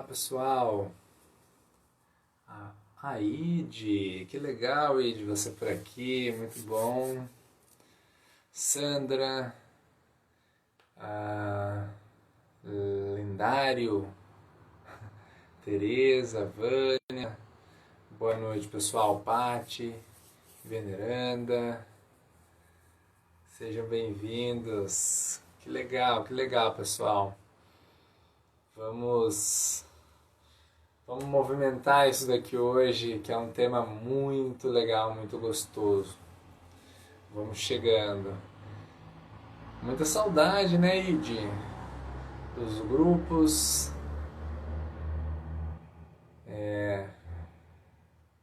Olá pessoal, a Ide, que legal Ide, você por aqui, muito bom. Sandra, a Lendário, Tereza, Vânia, boa noite pessoal, Pati, Veneranda, sejam bem-vindos. Que legal pessoal. Vamos movimentar isso daqui hoje, que é um tema muito legal, muito gostoso. Vamos chegando. Muita saudade, né, Ide? Dos grupos.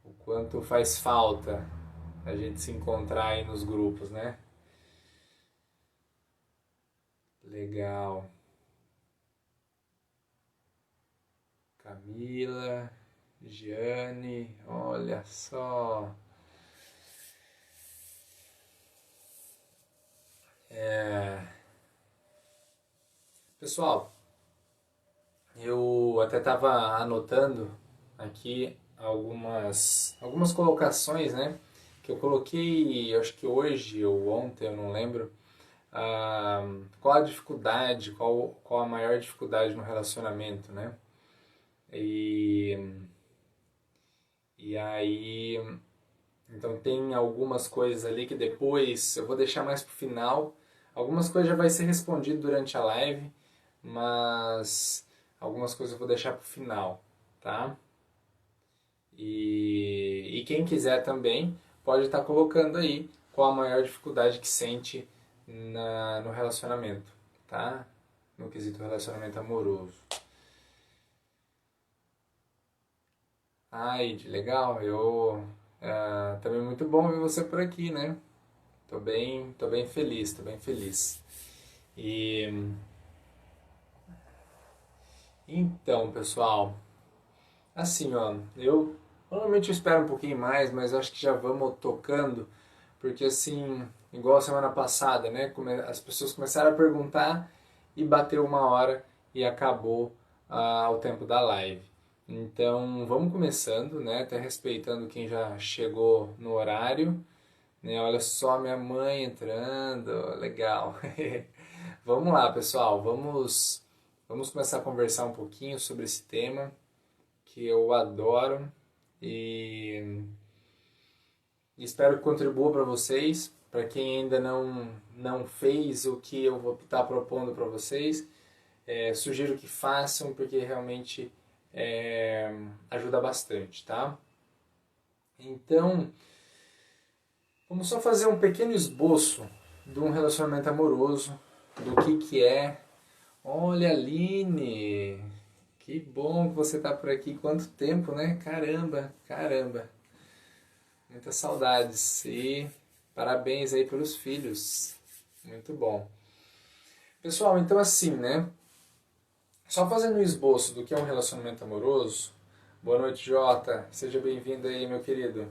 O quanto faz falta a gente se encontrar aí nos grupos, né? Legal. Camila, Giane, olha só. Pessoal, eu até estava anotando aqui algumas colocações, né? Que eu coloquei, acho que hoje ou ontem, eu não lembro. Qual a dificuldade, qual a maior dificuldade no relacionamento, né? E, e aí, então tem algumas coisas ali que depois eu vou deixar mais pro final. Algumas coisas já vai ser respondido durante a live, mas algumas coisas eu vou deixar pro final, tá? E quem quiser também pode estar colocando aí qual a maior dificuldade que sente no relacionamento, tá? No quesito relacionamento amoroso. Ai, legal, também muito bom ver você por aqui, né? Tô bem feliz, tô bem feliz. E então, pessoal, assim, ó, eu normalmente eu espero um pouquinho mais, mas acho que já vamos tocando, porque assim, igual a semana passada, né? As pessoas começaram a perguntar e bateu uma hora e acabou o tempo da live. Então, vamos começando, né? Até respeitando quem já chegou no horário, né? Olha só minha mãe entrando, legal. Vamos lá, pessoal, vamos começar a conversar um pouquinho sobre esse tema que eu adoro e espero que contribua para vocês, para quem ainda não fez o que eu vou estar propondo para vocês. Sugiro que façam porque realmente ajuda bastante, tá? Então, vamos só fazer um pequeno esboço de um relacionamento amoroso, do que é. Olha, Aline, que bom que você tá por aqui. Quanto tempo, né? Caramba, caramba. Muitas saudades e parabéns aí pelos filhos. Muito bom. Pessoal, então assim, né? Só fazendo um esboço do que é um relacionamento amoroso. Boa noite, Jota. Seja bem-vindo aí, meu querido.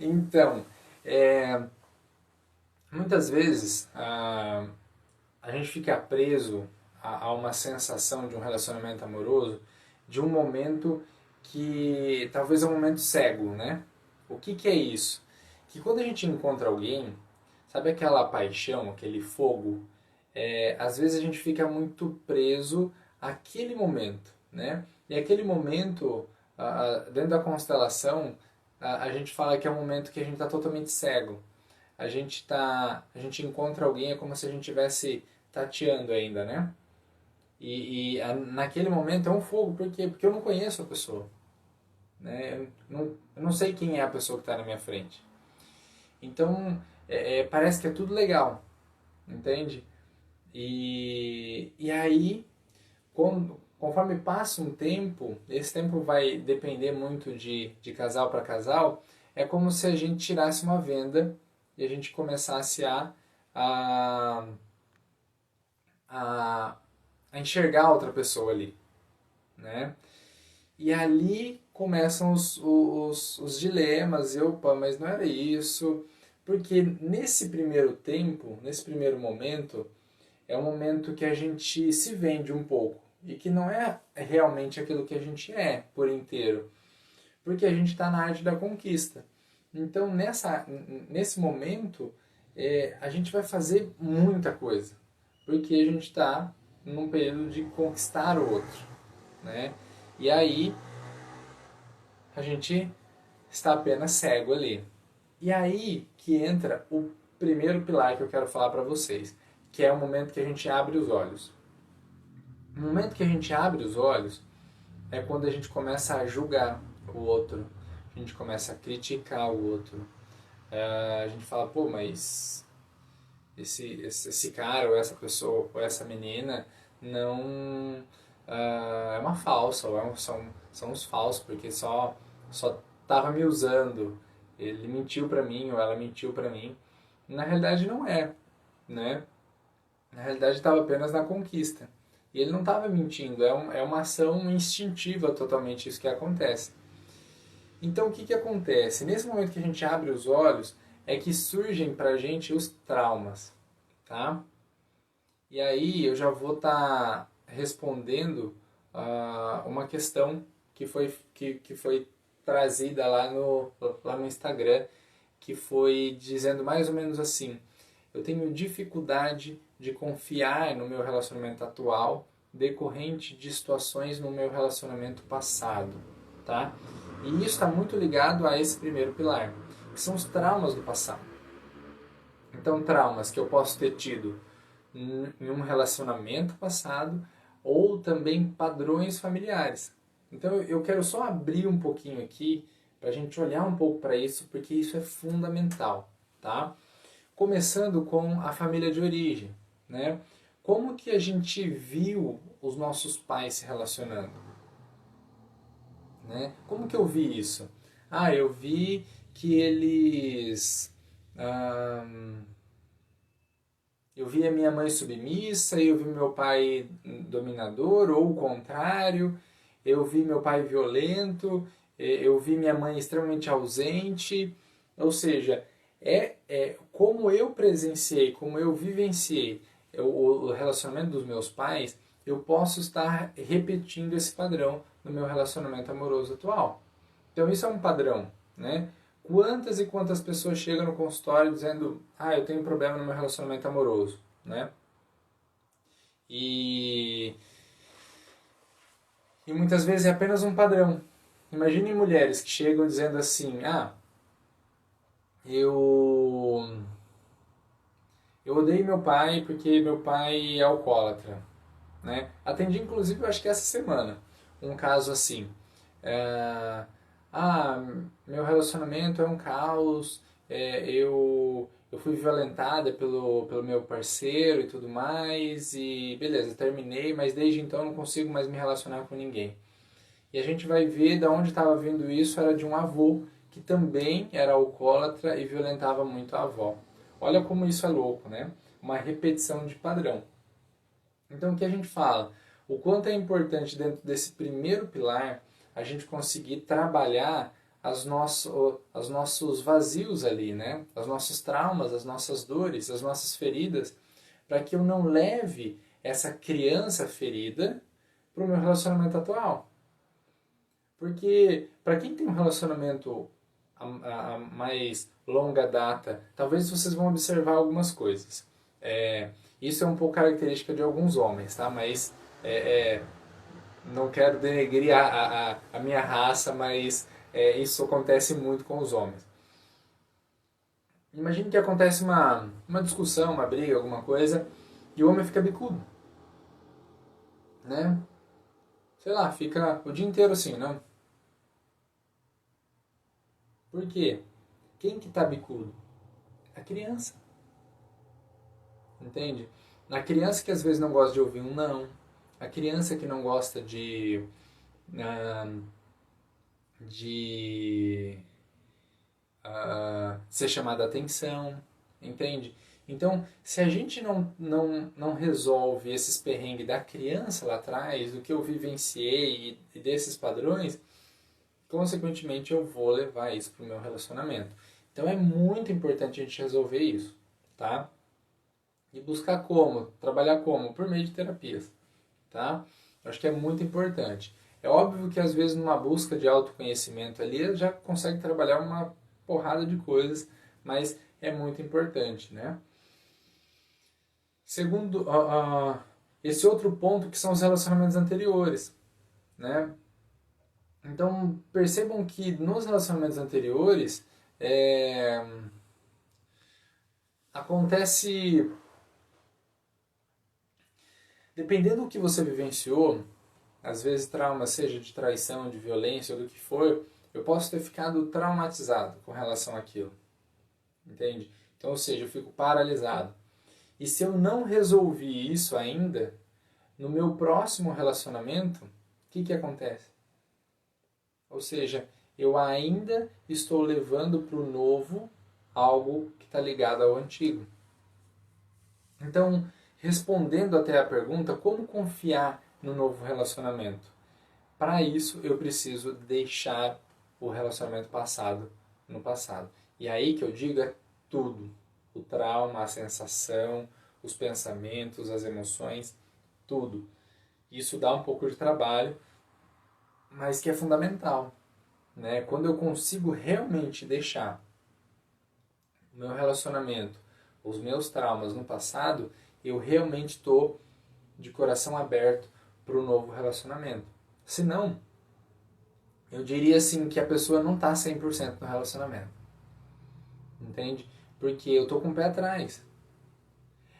Então, muitas vezes a gente fica preso a uma sensação de um relacionamento amoroso de um momento que talvez é um momento cego, né? O que é isso? Que quando a gente encontra alguém, sabe aquela paixão, aquele fogo? Às vezes a gente fica muito preso àquele momento, né? E aquele momento, dentro da constelação, a gente fala que é um momento que a gente está totalmente cego. A gente encontra alguém, é como se a gente estivesse tateando ainda, né? Naquele momento é um fogo, por quê? Porque eu não conheço a pessoa, né? Eu não sei quem é a pessoa que está na minha frente. Então, parece que é tudo legal, entende? E aí, conforme passa um tempo, esse tempo vai depender muito de casal para casal, é como se a gente tirasse uma venda e a gente começasse a, a, a enxergar outra pessoa ali, né? E ali começam os dilemas, e opa, mas não era isso, porque nesse primeiro tempo, nesse primeiro momento, é um momento que a gente se vende um pouco, e que não é realmente aquilo que a gente é por inteiro, porque a gente está na arte da conquista. Então, nesse momento, a gente vai fazer muita coisa, porque a gente está num período de conquistar o outro, né? E aí a gente está apenas cego ali. E aí que entra o primeiro pilar que eu quero falar para vocês, que é o momento que a gente abre os olhos. O momento que a gente abre os olhos é quando a gente começa a julgar o outro, a gente começa a criticar o outro. A gente fala, pô, mas esse cara ou essa pessoa ou essa menina não é uma falsa, ou são uns falsos, porque só tava me usando, ele mentiu pra mim ou ela mentiu pra mim. Na realidade não é, né? Na realidade estava apenas na conquista. E ele não estava mentindo, é uma ação instintiva totalmente isso que acontece. Então o que acontece? Nesse momento que a gente abre os olhos, é que surgem pra gente os traumas, tá? E aí eu já vou estar respondendo uma questão que foi trazida lá no Instagram, que foi dizendo mais ou menos assim: eu tenho dificuldade de confiar no meu relacionamento atual decorrente de situações no meu relacionamento passado, tá? E isso está muito ligado a esse primeiro pilar, que são os traumas do passado. Então, traumas que eu posso ter tido em um relacionamento passado ou também padrões familiares. Então, eu quero só abrir um pouquinho aqui para a gente olhar um pouco para isso, porque isso é fundamental, tá? Começando com a família de origem, né? Como que a gente viu os nossos pais se relacionando, né? Como que eu vi isso? Ah, eu vi que eles eu vi a minha mãe submissa, eu vi meu pai dominador, ou o contrário, eu vi meu pai violento, eu vi minha mãe extremamente ausente. Ou seja, é como eu presenciei, como eu vivenciei o relacionamento dos meus pais, eu posso estar repetindo esse padrão no meu relacionamento amoroso atual. Então isso é um padrão, né? Quantas e quantas pessoas chegam no consultório dizendo: ah, eu tenho um problema no meu relacionamento amoroso, né? E, e muitas vezes é apenas um padrão. Imagine mulheres que chegam dizendo assim: ah, eu eu odeio meu pai porque meu pai é alcoólatra, né? Atendi inclusive, eu acho que essa semana, um caso assim. É, ah, meu relacionamento é um caos, eu fui violentada pelo meu parceiro e tudo mais, e beleza, terminei, mas desde então eu não consigo mais me relacionar com ninguém. E a gente vai ver de onde estava vindo isso, era de um avô que também era alcoólatra e violentava muito a avó. Olha como isso é louco, né? Uma repetição de padrão. Então o que a gente fala? O quanto é importante dentro desse primeiro pilar a gente conseguir trabalhar os nossos vazios ali, né? Os nossos traumas, as nossas dores, as nossas feridas, para que eu não leve essa criança ferida para o meu relacionamento atual. Porque para quem tem um relacionamento a mais longa data, talvez vocês vão observar algumas coisas. Isso é um pouco característica de alguns homens, tá? Mas não quero denegrir a minha raça, mas isso acontece muito com os homens. Imagine que acontece uma discussão, uma briga, alguma coisa, e o homem fica bicudo, né? Sei lá, fica o dia inteiro assim, não? Por quê? Quem que tá bicudo? A criança, entende? A criança que às vezes não gosta de ouvir um não, a criança que não gosta ah, de ser chamada a atenção, entende? Então, se a gente não resolve esses perrengues da criança lá atrás, do que eu vivenciei e desses padrões, consequentemente eu vou levar isso para o meu relacionamento. Então é muito importante a gente resolver isso, tá? E buscar como? Trabalhar como? Por meio de terapias, tá? Eu acho que é muito importante. É óbvio que às vezes numa busca de autoconhecimento ali já consegue trabalhar uma porrada de coisas, mas é muito importante, né? Segundo, esse outro ponto que são os relacionamentos anteriores, né? Então percebam que nos relacionamentos anteriores acontece, dependendo do que você vivenciou, às vezes trauma, seja de traição, de violência ou do que for, eu posso ter ficado traumatizado com relação àquilo, entende? Então, ou seja, eu fico paralisado. E se eu não resolvi isso ainda, no meu próximo relacionamento, o que acontece? Ou seja, eu ainda estou levando para o novo algo que está ligado ao antigo. Então, respondendo até a pergunta, como confiar no novo relacionamento? Para isso, eu preciso deixar o relacionamento passado no passado. E aí que eu digo é tudo. O trauma, a sensação, os pensamentos, as emoções, tudo. Isso dá um pouco de trabalho, mas que é fundamental. Né? Quando eu consigo realmente deixar o meu relacionamento, os meus traumas no passado, eu realmente estou de coração aberto para o novo relacionamento. Se não, eu diria assim que a pessoa não está 100% no relacionamento. Entende? Porque eu estou com o pé atrás.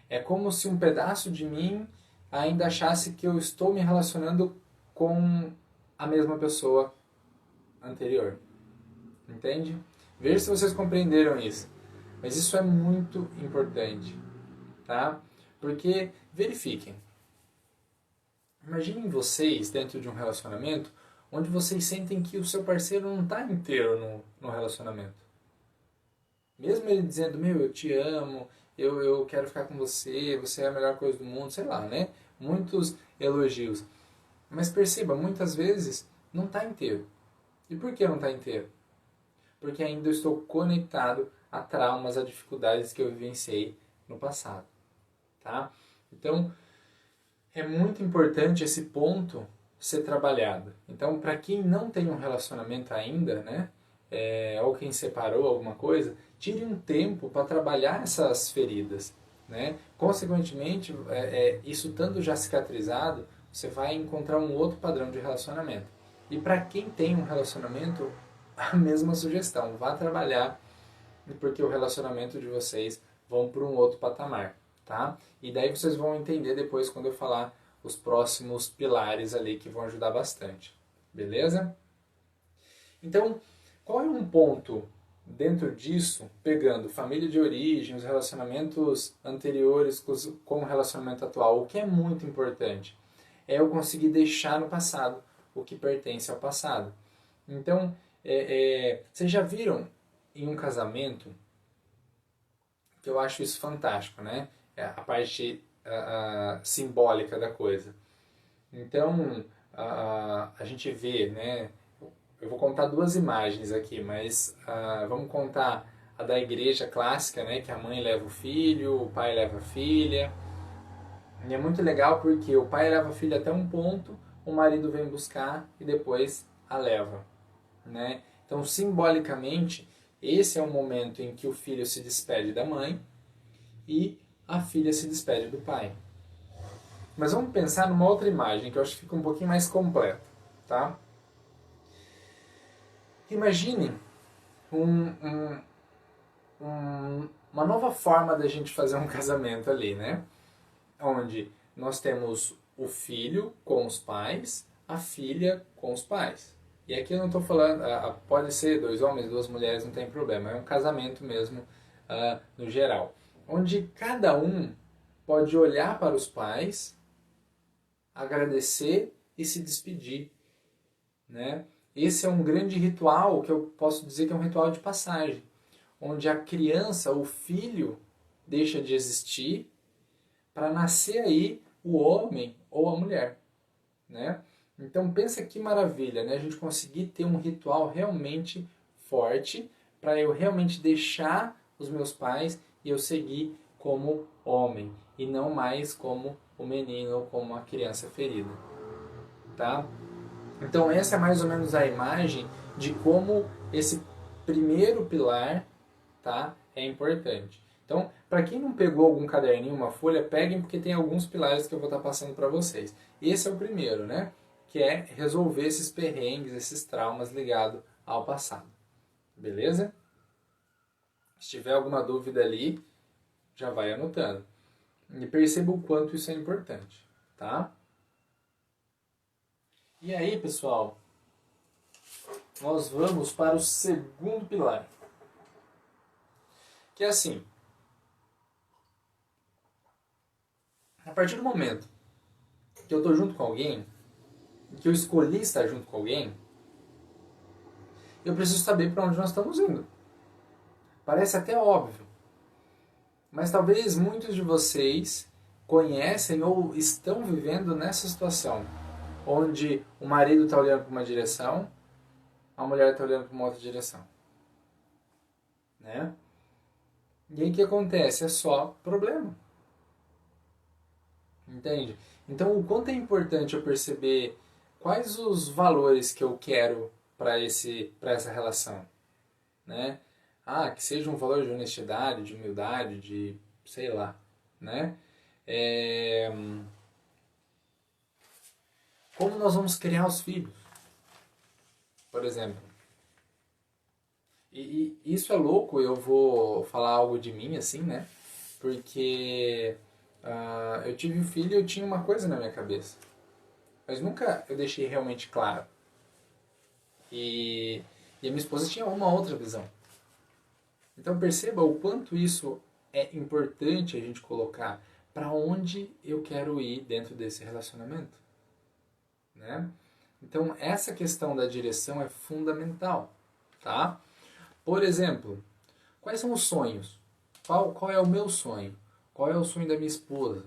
É como se um pedaço de mim ainda achasse que eu estou me relacionando com a mesma pessoa anterior. Entende? Veja se vocês compreenderam isso. Mas isso é muito importante, tá? Porque, verifiquem. Imaginem vocês dentro de um relacionamento onde vocês sentem que o seu parceiro não está inteiro no relacionamento. Mesmo ele dizendo, meu, eu te amo, eu quero ficar com você, você é a melhor coisa do mundo, sei lá, né? Muitos elogios. Mas perceba, muitas vezes não está inteiro. E por que não está inteiro? Porque ainda estou conectado a traumas, a dificuldades que eu vivenciei no passado, tá? Então, é muito importante esse ponto ser trabalhado. Então, para quem não tem um relacionamento ainda, né, ou quem separou alguma coisa, tire um tempo para trabalhar essas feridas, né? Consequentemente, isso estando já cicatrizado, você vai encontrar um outro padrão de relacionamento. E para quem tem um relacionamento, a mesma sugestão, vá trabalhar, porque o relacionamento de vocês vão para um outro patamar, tá? E daí vocês vão entender depois quando eu falar os próximos pilares ali que vão ajudar bastante, beleza? Então, qual é um ponto dentro disso, pegando família de origem, os relacionamentos anteriores com o relacionamento atual, o que é muito importante é eu conseguir deixar no passado o que pertence ao passado. Então, vocês já viram em um casamento, que eu acho isso fantástico, né? A parte simbólica da coisa. Então, a gente vê, né? Eu vou contar duas imagens aqui, mas vamos contar a da igreja clássica, né? Que a mãe leva o filho, o pai leva a filha. E é muito legal porque o pai leva a filha até um ponto, o marido vem buscar e depois a leva, né? Então, simbolicamente, esse é o momento em que o filho se despede da mãe e a filha se despede do pai. Mas vamos pensar numa outra imagem que eu acho que fica um pouquinho mais completa, tá? Imagine uma nova forma da gente fazer um casamento ali, né? Onde nós temos o filho com os pais, a filha com os pais. E aqui eu não estou falando, pode ser dois homens, duas mulheres, não tem problema, é um casamento mesmo no geral. Onde cada um pode olhar para os pais, agradecer e se despedir, né? Esse é um grande ritual que eu posso dizer que é um ritual de passagem, onde a criança, o filho, deixa de existir para nascer aí o homem ou a mulher, né? Então pensa que maravilha, né? A gente conseguir ter um ritual realmente forte para eu realmente deixar os meus pais e eu seguir como homem e não mais como o menino ou como a criança ferida. tá? Então essa é mais ou menos a imagem de como esse primeiro pilar, tá, é importante. Então, para quem não pegou algum caderninho, uma folha, peguem porque tem alguns pilares que eu vou estar passando para vocês. Esse é o primeiro, né? Que é resolver esses perrengues, esses traumas ligados ao passado. Beleza? Se tiver alguma dúvida ali, já vai anotando. E perceba o quanto isso é importante, tá? E aí, pessoal, nós vamos para o segundo pilar. Que é assim, a partir do momento que eu estou junto com alguém, que eu escolhi estar junto com alguém, eu preciso saber para onde nós estamos indo. Parece até óbvio, mas talvez muitos de vocês conhecem ou estão vivendo nessa situação, onde o marido está olhando para uma direção, a mulher está olhando para uma outra direção, né? E aí o que acontece? É só problema. Entende? Então, o quanto é importante eu perceber quais os valores que eu quero para essa relação, né? Ah, que seja um valor de honestidade, de humildade, de sei lá, né? É, como nós vamos criar os filhos, por exemplo. E isso é louco, eu vou falar algo de mim assim, né? Porque eu tive um filho e eu tinha uma coisa na minha cabeça. Mas nunca eu deixei realmente claro. E, e a minha esposa tinha uma outra visão. Então perceba o quanto isso é importante a gente colocar para onde eu quero ir dentro desse relacionamento, né? Então essa questão da direção é fundamental, tá? Por exemplo, quais são os sonhos? Qual é o meu sonho? Qual é o sonho da minha esposa?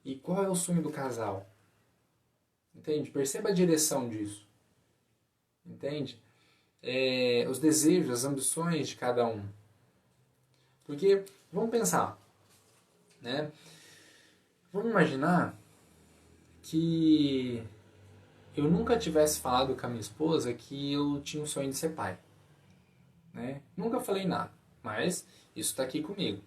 E qual é o sonho do casal? Entende? Perceba a direção disso. Entende? Os desejos, as ambições de cada um. Porque, vamos pensar, né? Vamos imaginar que eu nunca tivesse falado com a minha esposa que eu tinha um sonho de ser pai, né? Nunca falei nada, mas isso está aqui comigo.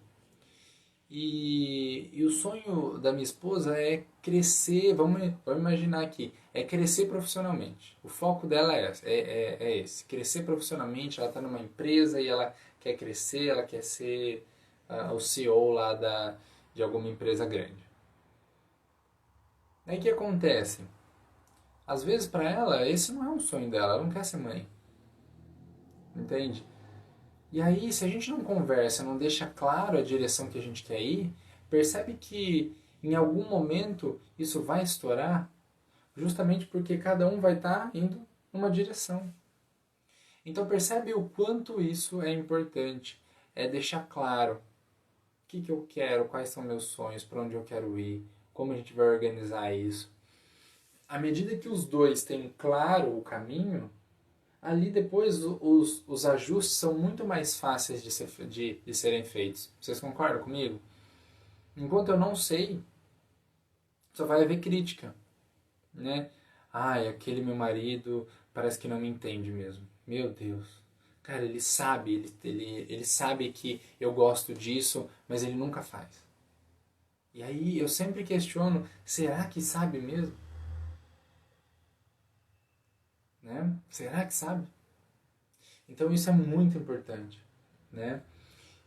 E o sonho da minha esposa é crescer, vamos imaginar aqui, é crescer profissionalmente. O foco dela é esse, crescer profissionalmente. Ela está numa empresa e ela quer crescer, ela quer ser o CEO lá de alguma empresa grande. Aí o que acontece? Às vezes para ela esse não é um sonho dela, ela não quer ser mãe, entende? E aí, se a gente não conversa, não deixa claro a direção que a gente quer ir, percebe que em algum momento isso vai estourar, justamente porque cada um vai estar indo numa direção. Então percebe o quanto isso é importante, é deixar claro o que eu quero, quais são meus sonhos, para onde eu quero ir, como a gente vai organizar isso. À medida que os dois têm claro o caminho, ali depois os ajustes são muito mais fáceis de serem feitos. Vocês concordam comigo? Enquanto eu não sei, só vai haver crítica, né? Ai, aquele meu marido parece que não me entende mesmo. Meu Deus. Cara, ele sabe, ele sabe que eu gosto disso, mas ele nunca faz. E aí eu sempre questiono, será que sabe mesmo? Né? Será que sabe? Então isso é muito importante, né?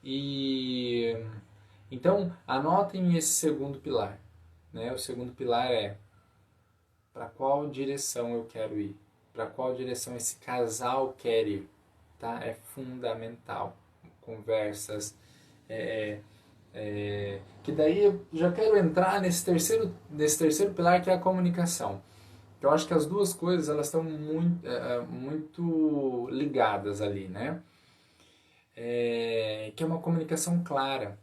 E então anotem esse segundo pilar, né? O segundo pilar é para qual direção eu quero ir, para qual direção esse casal quer ir, tá? É fundamental. Conversas, que daí eu já quero entrar nesse terceiro pilar que é a comunicação. Eu acho que as duas coisas elas estão muito ligadas ali, né? Que é uma comunicação clara,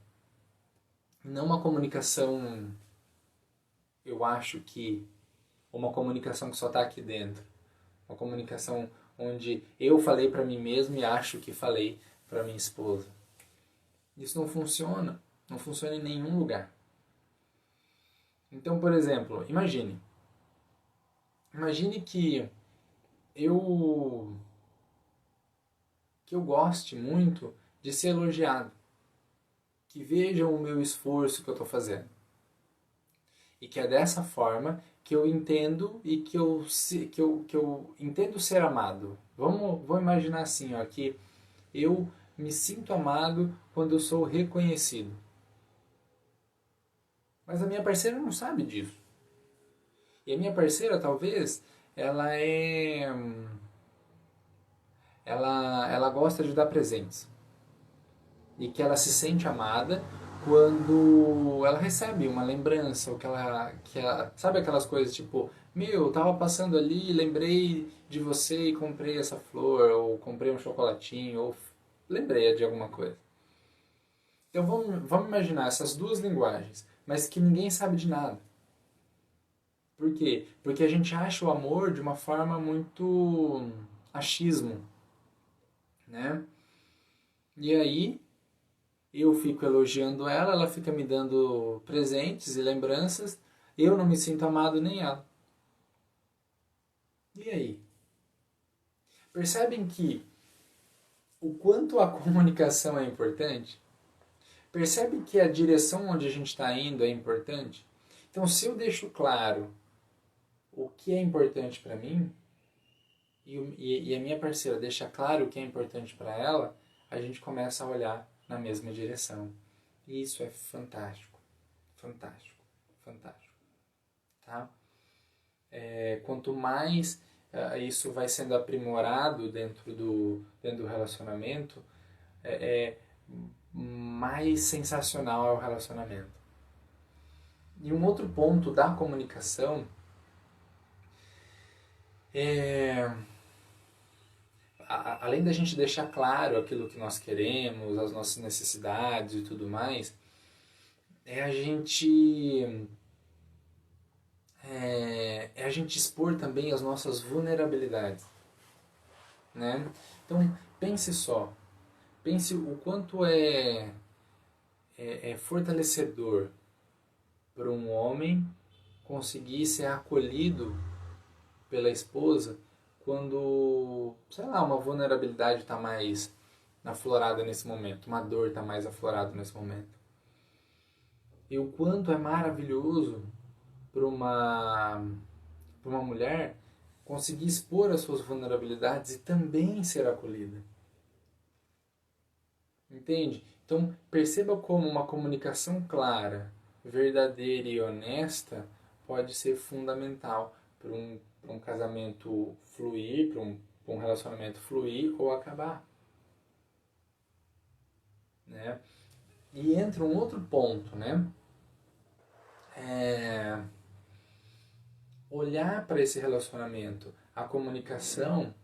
não uma comunicação, eu acho que, uma comunicação que só está aqui dentro. Uma comunicação onde eu falei para mim mesmo e acho que falei para minha esposa. Isso não funciona. Não funciona em nenhum lugar. Então, por exemplo, imagine. Imagine eu que eu goste muito de ser elogiado, que vejam o meu esforço que eu estou fazendo. E que é dessa forma que eu entendo e que eu entendo ser amado. Vamos imaginar assim, ó, que eu me sinto amado quando eu sou reconhecido. Mas a minha parceira não sabe disso. E a minha parceira, talvez, ela é. Ela gosta de dar presentes. E que ela se sente amada quando ela recebe uma lembrança, ou que ela sabe aquelas coisas tipo, meu, eu tava passando ali, lembrei de você e comprei essa flor, ou comprei um chocolatinho, ou lembrei de alguma coisa. Então vamos imaginar essas duas linguagens, mas que ninguém sabe de nada. Por quê? Porque a gente acha o amor de uma forma muito achismo, né? E aí eu fico elogiando ela, ela fica me dando presentes e lembranças, eu não me sinto amado nem ela. E aí? Percebem que o quanto a comunicação é importante? Percebe que a direção onde a gente está indo é importante? Então, se eu deixo claro o que é importante para mim e a minha parceira deixa claro o que é importante para ela, a gente começa a olhar na mesma direção. E isso é fantástico, fantástico, fantástico, tá? Quanto mais isso vai sendo aprimorado dentro do relacionamento, é mais sensacional é o relacionamento. E um outro ponto da comunicação é, além da gente deixar claro aquilo que nós queremos, as nossas necessidades e tudo mais, é a gente expor também as nossas vulnerabilidades, né? Então pense só, pense o quanto é fortalecedor para um homem conseguir ser acolhido pela esposa quando, sei lá, uma vulnerabilidade está mais aflorada nesse momento, uma dor está mais aflorada nesse momento. E o quanto é maravilhoso para uma mulher conseguir expor as suas vulnerabilidades e também ser acolhida. Entende? Então, perceba como uma comunicação clara, verdadeira e honesta pode ser fundamental para um casamento fluir, para um relacionamento fluir ou acabar. Né? E entra um outro ponto, né? É olhar para esse relacionamento, a comunicação,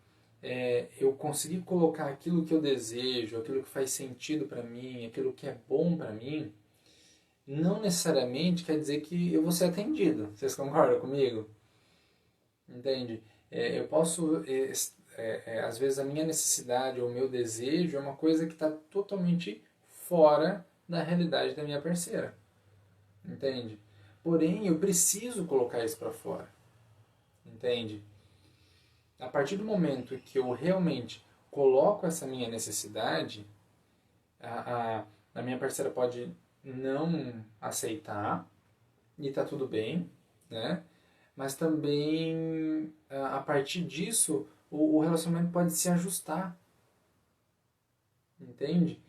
eu conseguir colocar aquilo que eu desejo, aquilo que faz sentido para mim, aquilo que é bom para mim, não necessariamente quer dizer que eu vou ser atendido. Vocês concordam comigo? Entende? Eu posso, às vezes, a minha necessidade ou o meu desejo é uma coisa que está totalmente fora da realidade da minha parceira. Entende? Porém, eu preciso colocar isso para fora. Entende? A partir do momento que eu realmente coloco essa minha necessidade, a minha parceira pode não aceitar e tá tudo bem, né? Mas também a partir disso o relacionamento pode se ajustar, entende?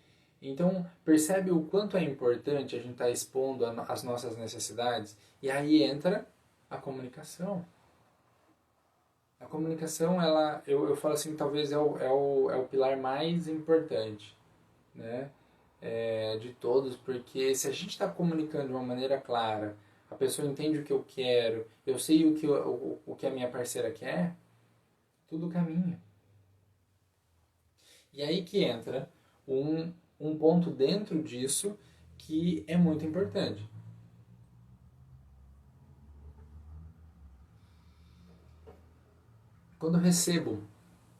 Então percebe o quanto é importante a gente estar expondo as nossas necessidades e aí entra a comunicação. A comunicação, eu falo assim, talvez é o pilar mais importante, né? De todos, porque se a gente está comunicando de uma maneira clara, a pessoa entende o que eu quero, eu sei o que a minha parceira quer, tudo caminha. E aí que entra um ponto dentro disso que é muito importante. Quando eu recebo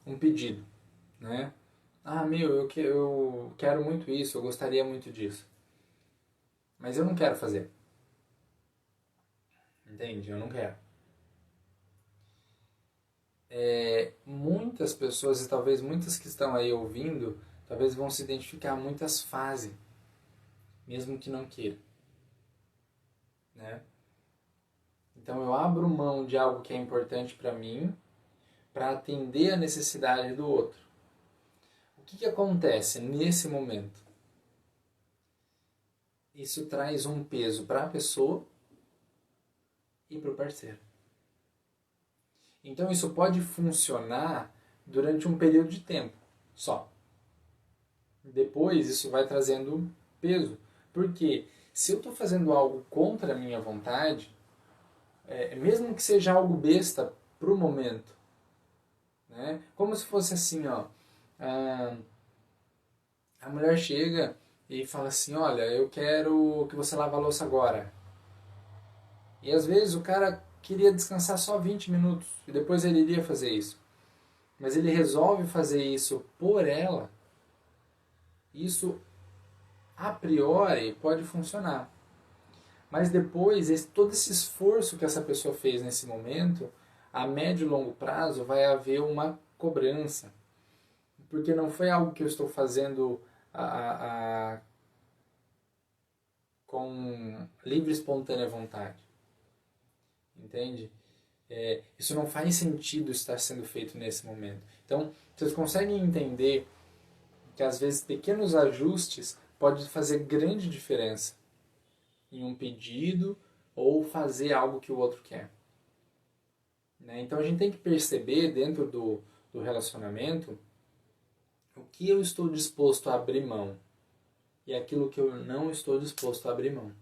um pedido, né? Ah, meu, eu quero muito isso, eu gostaria muito disso. Mas eu não quero fazer. Entende? Eu não quero. muitas pessoas, e talvez muitas que estão aí ouvindo, talvez vão se identificar muitas fases, mesmo que não queira, né? Então eu abro mão de algo que é importante para mim, para atender a necessidade do outro. O que acontece nesse momento? Isso traz um peso para a pessoa e para o parceiro. Então isso pode funcionar durante um período de tempo só. Depois isso vai trazendo peso. Porque se eu estou fazendo algo contra a minha vontade, mesmo que seja algo besta para o momento, né? Como se fosse assim, ó, a mulher chega e fala assim, olha, eu quero que você lave a louça agora. E às vezes o cara queria descansar só 20 minutos e depois ele iria fazer isso. Mas ele resolve fazer isso por ela. Isso a priori pode funcionar. Mas depois, todo esse esforço que essa pessoa fez nesse momento, a médio e longo prazo vai haver uma cobrança. Porque não foi algo que eu estou fazendo com livre e espontânea vontade. Entende? Isso não faz sentido estar sendo feito nesse momento. Então, vocês conseguem entender que às vezes pequenos ajustes podem fazer grande diferença em um pedido ou fazer algo que o outro quer. Né? Então a gente tem que perceber dentro do relacionamento o que eu estou disposto a abrir mão e aquilo que eu não estou disposto a abrir mão.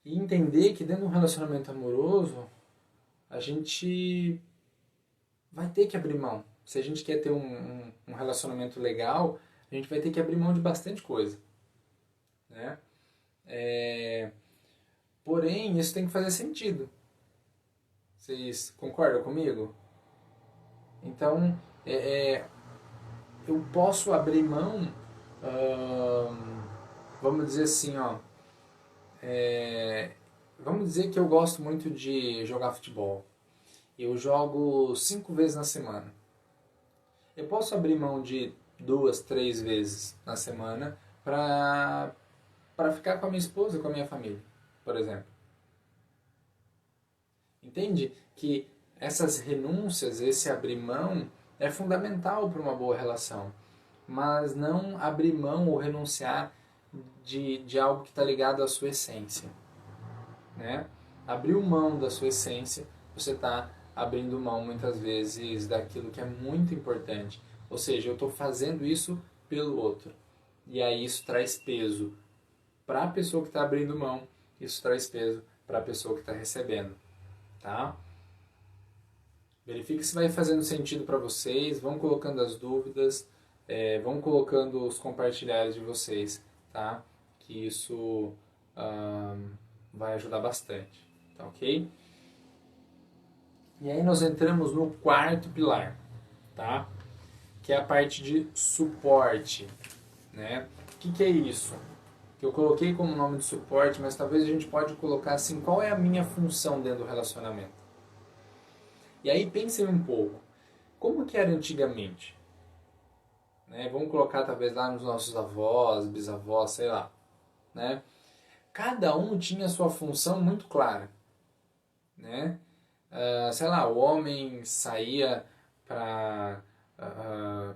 E entender que dentro de um relacionamento amoroso a gente vai ter que abrir mão. Se a gente quer ter um relacionamento legal, a gente vai ter que abrir mão de bastante coisa. Né? Porém, isso tem que fazer sentido. Vocês concordam comigo? Então, eu posso abrir mão, vamos dizer assim, ó, vamos dizer que eu gosto muito de jogar futebol. Eu jogo 5 vezes na semana. Eu posso abrir mão de 2, 3 vezes na semana para ficar com a minha esposa, com a minha família, por exemplo. Entende que essas renúncias, esse abrir mão, é fundamental para uma boa relação. Mas não abrir mão ou renunciar de algo que está ligado à sua essência. Né? Abrir mão da sua essência, você está abrindo mão muitas vezes daquilo que é muito importante. Ou seja, eu estou fazendo isso pelo outro. E aí isso traz peso para a pessoa que está abrindo mão, isso traz peso para a pessoa que está recebendo. Tá? Verifique se vai fazendo sentido para vocês, vão colocando as dúvidas, vão colocando os compartilhados de vocês, tá? Que isso vai ajudar bastante, tá ok? E aí nós entramos no quarto pilar, tá? Que é a parte de suporte, né? O que é isso? Que eu coloquei como nome de suporte, mas talvez a gente pode colocar assim, qual é a minha função dentro do relacionamento? E aí pensem um pouco, como que era antigamente? Né? Vamos colocar talvez lá nos nossos avós, bisavós, sei lá. Né? Cada um tinha sua função muito clara. Né? Sei lá, o homem saía para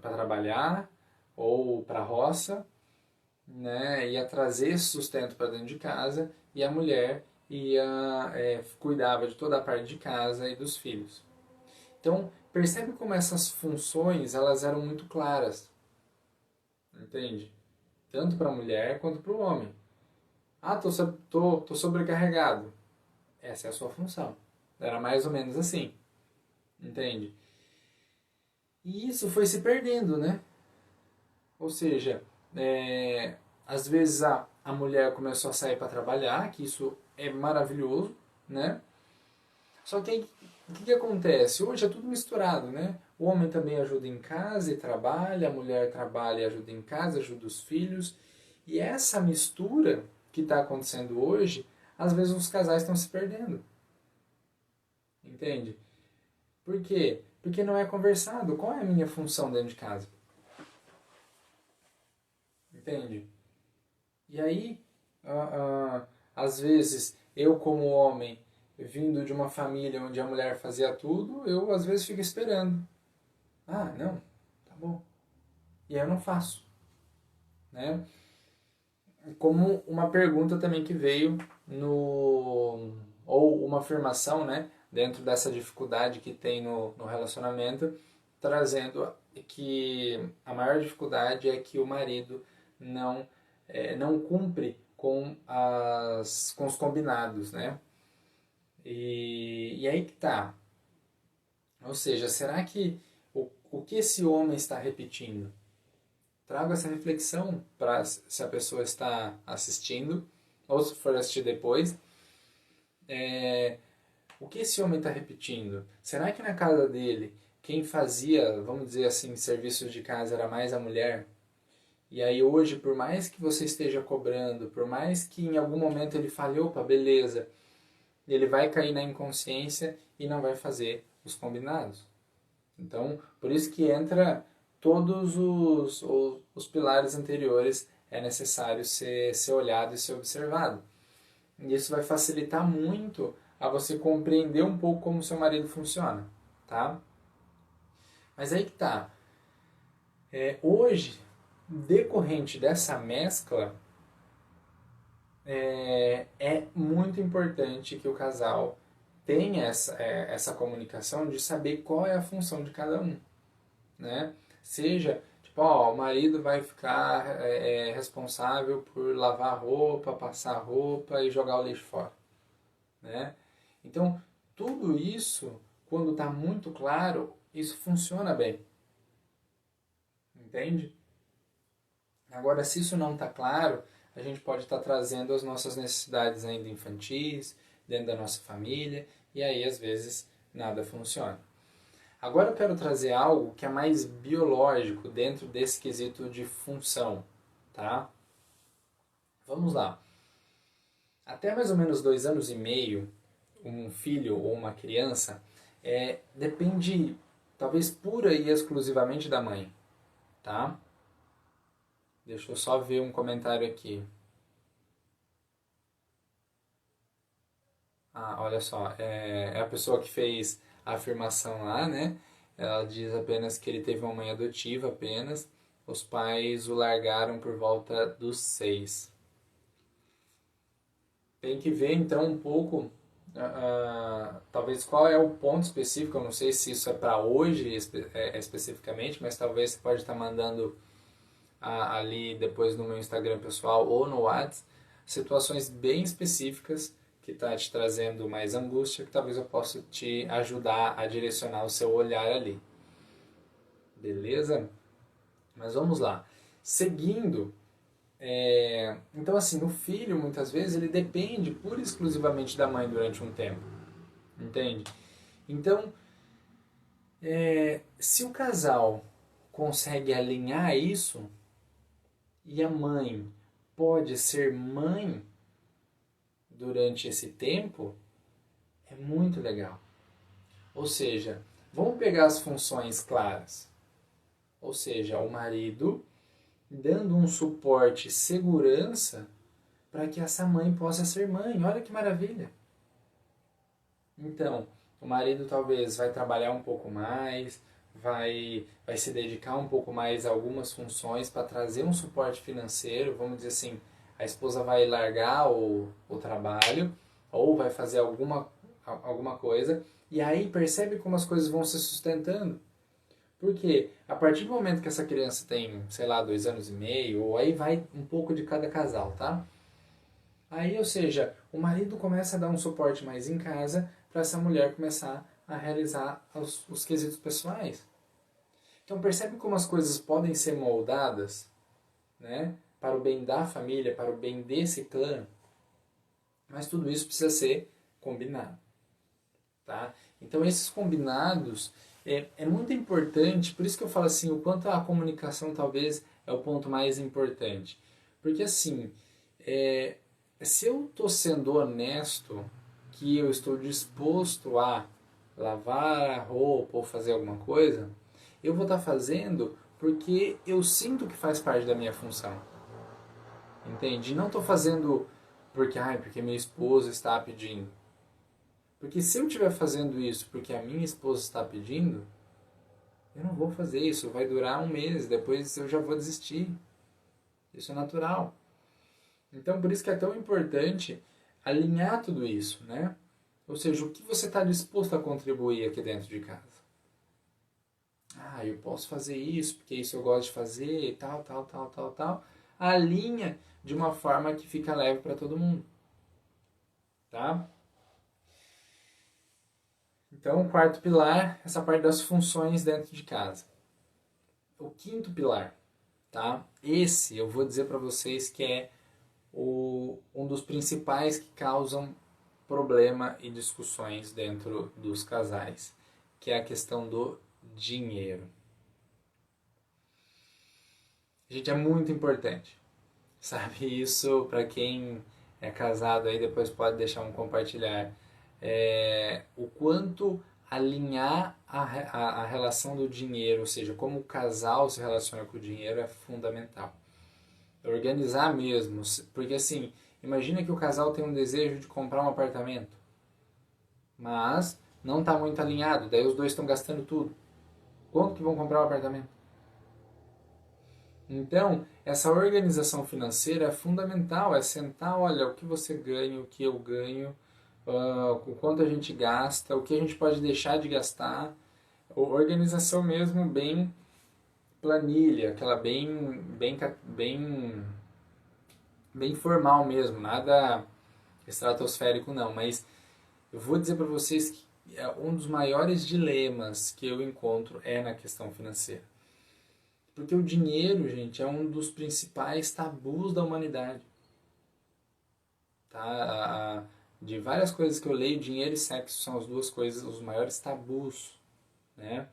trabalhar ou para a roça, né? Ia trazer sustento para dentro de casa e a mulher cuidava de toda a parte de casa e dos filhos. Então, percebe como essas funções elas eram muito claras. Entende? Tanto para a mulher quanto para o homem. Ah, tô sobrecarregado. Essa é a sua função. Era mais ou menos assim. Entende? E isso foi se perdendo, né? Ou seja, às vezes a mulher começou a sair para trabalhar, que isso é maravilhoso, né? Só que aí, o que acontece? Hoje é tudo misturado, né? O homem também ajuda em casa e trabalha, a mulher trabalha e ajuda em casa, ajuda os filhos. E essa mistura que está acontecendo hoje, às vezes os casais estão se perdendo. Entende? Por quê? Porque não é conversado. Qual é a minha função dentro de casa? Entende? E aí, às vezes, eu como homem, vindo de uma família onde a mulher fazia tudo, eu às vezes fico esperando. Ah, não, tá bom. E aí eu não faço, né? Como uma pergunta também que veio no... ou uma afirmação, né? Dentro dessa dificuldade que tem no relacionamento, trazendo que a maior dificuldade é que o marido não, não cumpre com os combinados, né? E aí que tá. Ou seja, será que o que esse homem está repetindo? Trago essa reflexão para se a pessoa está assistindo ou se for assistir depois. O que esse homem está repetindo? Será que na casa dele quem fazia, vamos dizer assim, serviços de casa era mais a mulher? E aí hoje, por mais que você esteja cobrando, por mais que em algum momento ele fale, opa, beleza, ele vai cair na inconsciência e não vai fazer os combinados. Então, por isso que entra todos os pilares anteriores, é necessário ser olhado e ser observado. E isso vai facilitar muito a você compreender um pouco como o seu marido funciona, tá? Mas aí que tá. Hoje, decorrente dessa mescla, é muito importante que o casal tenha essa comunicação de saber qual é a função de cada um, né? Seja, tipo, ó, o marido vai ficar responsável por lavar roupa, passar roupa e jogar o lixo fora, né? Então, tudo isso, quando está muito claro, isso funciona bem, entende? Agora, se isso não está claro, a gente pode estar trazendo as nossas necessidades ainda infantis, dentro da nossa família, e aí, às vezes, nada funciona. Agora eu quero trazer algo que é mais biológico dentro desse quesito de função, tá? Vamos lá. Até mais ou menos 2 anos e meio, um filho ou uma criança depende, talvez pura e exclusivamente da mãe, tá? Deixa eu só ver um comentário aqui. Ah, olha só, é a pessoa que fez a afirmação lá, né? Ela diz apenas que ele teve uma mãe adotiva apenas. Os pais o largaram por volta dos 6. Tem que ver então um pouco, talvez qual é o ponto específico. Eu não sei se isso é para hoje especificamente, mas talvez você pode estar mandando ali depois no meu Instagram pessoal ou no WhatsApp situações bem específicas que está te trazendo mais angústia, que talvez eu possa te ajudar a direcionar o seu olhar ali. Beleza? Mas vamos lá. Seguindo, então assim, o filho muitas vezes ele depende pura e exclusivamente da mãe durante um tempo, entende? Então, se o casal consegue alinhar isso e a mãe pode ser mãe durante esse tempo, é muito legal. Ou seja, vamos pegar as funções claras. Ou seja, o marido dando um suporte, segurança para que essa mãe possa ser mãe. Olha que maravilha! Então, o marido talvez vai trabalhar um pouco mais, vai se dedicar um pouco mais a algumas funções para trazer um suporte financeiro. Vamos dizer assim, a esposa vai largar o trabalho ou vai fazer alguma coisa e aí percebe como as coisas vão se sustentando. Porque a partir do momento que essa criança tem, sei lá, 2 anos e meio, ou aí vai um pouco de cada casal, tá? Aí, ou seja, o marido começa a dar um suporte mais em casa para essa mulher começar a realizar os quesitos pessoais. Então percebe como as coisas podem ser moldadas, né, para o bem da família, para o bem desse clã, mas tudo isso precisa ser combinado, tá? Então esses combinados é muito importante, por isso que eu falo assim, o quanto a comunicação talvez é o ponto mais importante. Porque assim, se eu estou sendo honesto, que eu estou disposto a lavar a roupa ou fazer alguma coisa, eu vou estar fazendo porque eu sinto que faz parte da minha função. Entende? Não estou fazendo porque minha esposa está pedindo. Porque se eu estiver fazendo isso porque a minha esposa está pedindo, eu não vou fazer isso. Vai durar um mês, depois eu já vou desistir. Isso é natural. Então, por isso que é tão importante alinhar tudo isso, né? Ou seja, o que você está disposto a contribuir aqui dentro de casa. Ah, eu posso fazer isso, porque isso eu gosto de fazer, e tal, tal, tal, tal, tal. Alinha de uma forma que fica leve para todo mundo. Tá? Então, o quarto pilar, essa parte das funções dentro de casa. O quinto pilar, tá? Esse eu vou dizer para vocês que é um dos principais que causam problema e discussões dentro dos casais, que é a questão do dinheiro. Gente, é muito importante, sabe? Isso para quem é casado aí depois pode deixar um compartilhar. O quanto alinhar a relação do dinheiro, ou seja, como o casal se relaciona com o dinheiro é fundamental. Organizar mesmo, porque assim, imagina que o casal tem um desejo de comprar um apartamento, mas não está muito alinhado, daí os dois estão gastando tudo. Quanto que vão comprar o apartamento? Então, essa organização financeira é fundamental, é sentar, olha, o que você ganha, o que eu ganho, o quanto a gente gasta, o que a gente pode deixar de gastar, organização mesmo bem planilha, aquela bem formal mesmo, nada estratosférico não, mas eu vou dizer para vocês que um dos maiores dilemas que eu encontro é na questão financeira. Porque o dinheiro, gente, é um dos principais tabus da humanidade. Tá? De várias coisas que eu leio, dinheiro e sexo são as duas coisas, os maiores tabus, né?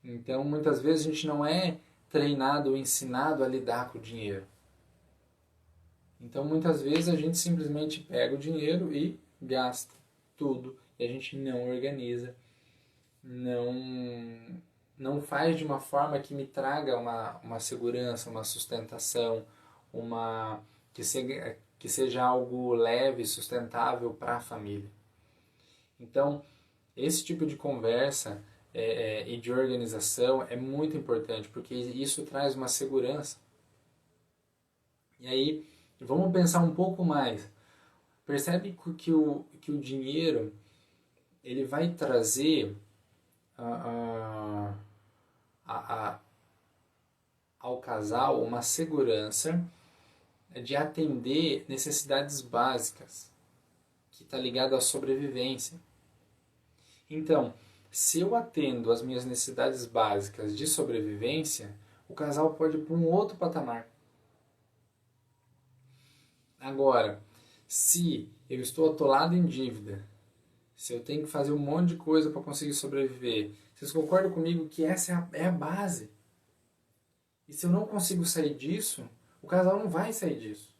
Então, muitas vezes a gente não é treinado ou ensinado a lidar com o dinheiro. Então, muitas vezes a gente simplesmente pega o dinheiro e gasta tudo. E a gente não organiza, não, não faz de uma forma que me traga uma segurança, uma sustentação, uma que seja algo leve, sustentável para a família. Então, esse tipo de conversa e de organização é muito importante, porque isso traz uma segurança. E aí, vamos pensar um pouco mais. Percebe que o dinheiro ele vai trazer a, a, ao casal uma segurança de atender necessidades básicas, que está ligado à sobrevivência. Então, se eu atendo as minhas necessidades básicas de sobrevivência, o casal pode ir para um outro patamar. Agora, se eu estou atolado em dívida, se eu tenho que fazer um monte de coisa para conseguir sobreviver, vocês concordam comigo que essa é a base? E se eu não consigo sair disso, o casal não vai sair disso.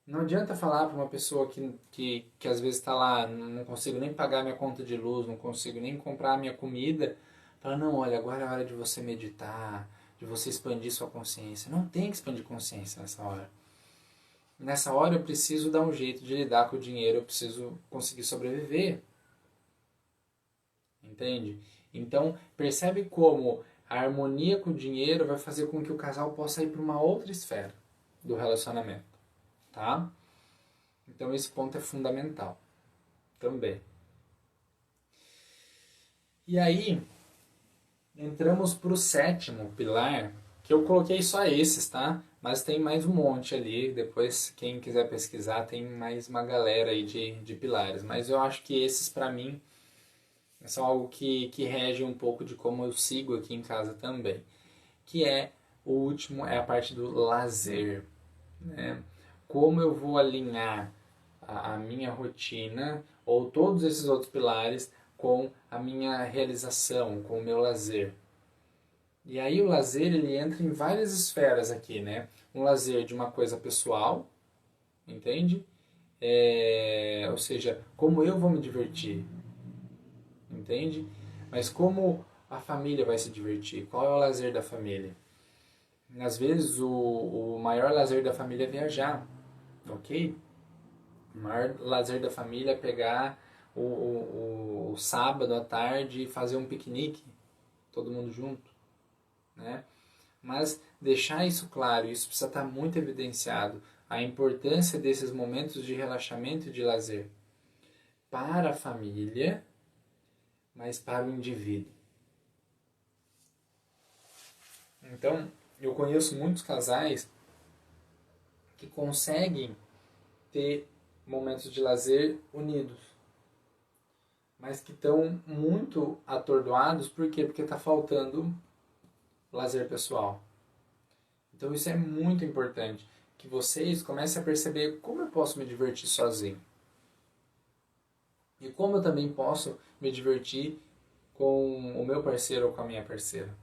Não adianta falar para uma pessoa que às vezes está lá, não consigo nem pagar minha conta de luz, não consigo nem comprar minha comida, falar, não, olha, agora é a hora de você meditar, de você expandir sua consciência. Não tem que expandir consciência nessa hora. Nessa hora eu preciso dar um jeito de lidar com o dinheiro, eu preciso conseguir sobreviver. Entende? Então, percebe como a harmonia com o dinheiro vai fazer com que o casal possa ir para uma outra esfera do relacionamento, tá? Então, esse ponto é fundamental também. E aí, entramos para o sétimo pilar, que eu coloquei só esses, tá? Mas tem mais um monte ali, depois quem quiser pesquisar tem mais uma galera aí de pilares. Mas eu acho que esses para mim são algo que rege um pouco de como eu sigo aqui em casa também. Que é o último, é a parte do lazer. Né? Como eu vou alinhar a minha rotina ou todos esses outros pilares com a minha realização, com o meu lazer. E aí o lazer ele entra em várias esferas aqui, né? Um lazer de uma coisa pessoal, entende? Ou seja, como eu vou me divertir, entende? Mas como a família vai se divertir? Qual é o lazer da família? Às vezes o maior lazer da família é viajar, ok? O maior lazer da família é pegar o sábado à tarde e fazer um piquenique, todo mundo junto, né? Mas deixar isso claro, isso precisa estar muito evidenciado, a importância desses momentos de relaxamento e de lazer para a família, mas para o indivíduo. Então, eu conheço muitos casais que conseguem ter momentos de lazer unidos, mas que estão muito atordoados, por quê? Porque está faltando lazer pessoal. Então isso é muito importante, que vocês comecem a perceber como eu posso me divertir sozinho. E como eu também posso me divertir com o meu parceiro ou com a minha parceira.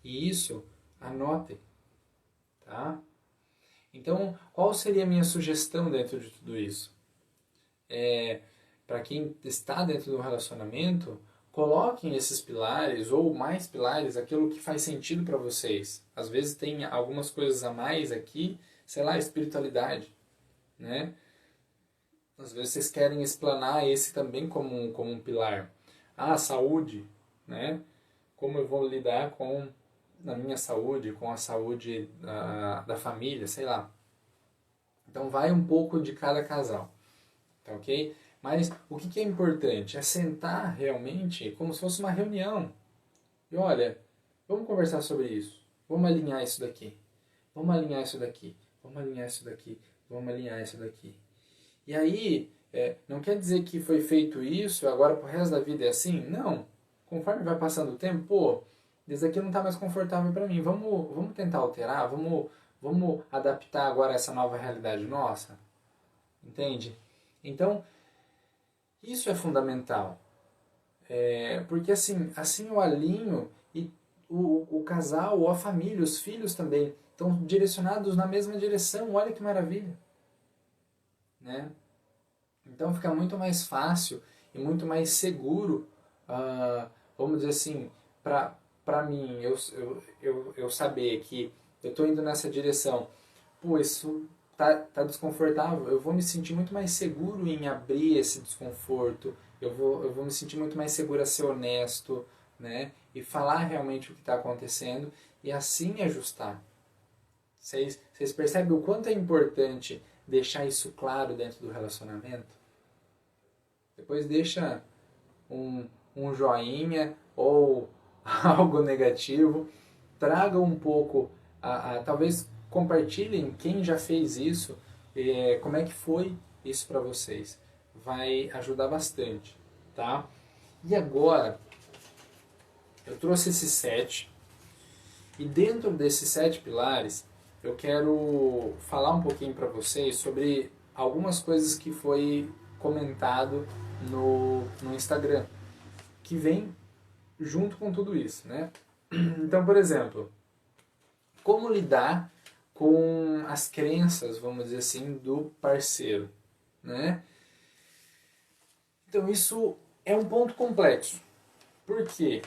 E isso, anotem, tá? Então, qual seria a minha sugestão dentro de tudo isso? Para quem está dentro do relacionamento, coloquem esses pilares ou mais pilares, aquilo que faz sentido para vocês. Às vezes tem algumas coisas a mais aqui, sei lá, espiritualidade, né? Às vezes vocês querem explanar esse também como um pilar. Ah, saúde, né? Como eu vou lidar com a minha saúde, com a saúde da família, sei lá. Então vai um pouco de cada casal, tá ok? Mas o que é importante? É sentar realmente como se fosse uma reunião. E olha, vamos conversar sobre isso. Vamos alinhar isso daqui. Vamos alinhar isso daqui. Vamos alinhar isso daqui. Vamos alinhar isso daqui. E aí, não quer dizer que foi feito isso, agora pro resto da vida é assim? Não. Conforme vai passando o tempo, pô, isso aqui não está mais confortável para mim. Vamos tentar alterar? Vamos adaptar agora essa nova realidade nossa? Entende? Então, isso é fundamental. Porque assim eu alinho e o casal ou a família, os filhos também, estão direcionados na mesma direção. Olha que maravilha. Né? Então fica muito mais fácil e muito mais seguro, vamos dizer assim, para mim, eu saber que eu estou indo nessa direção. Pô, isso tá desconfortável, eu vou me sentir muito mais seguro em abrir esse desconforto, eu vou me sentir muito mais seguro a ser honesto, né? E falar realmente o que está acontecendo e assim ajustar. Vocês percebem o quanto é importante deixar isso claro dentro do relacionamento? Depois deixa um joinha ou algo negativo. Traga um pouco, talvez compartilhem quem já fez isso, como é que foi isso para vocês. Vai ajudar bastante, tá? E agora, eu trouxe esses 7, e dentro desses 7 pilares, eu quero falar um pouquinho para vocês sobre algumas coisas que foi comentado no Instagram, que vem junto com tudo isso, né? Então, por exemplo, como lidar com as crenças, vamos dizer assim, do parceiro, né? Então, isso é um ponto complexo. Por quê?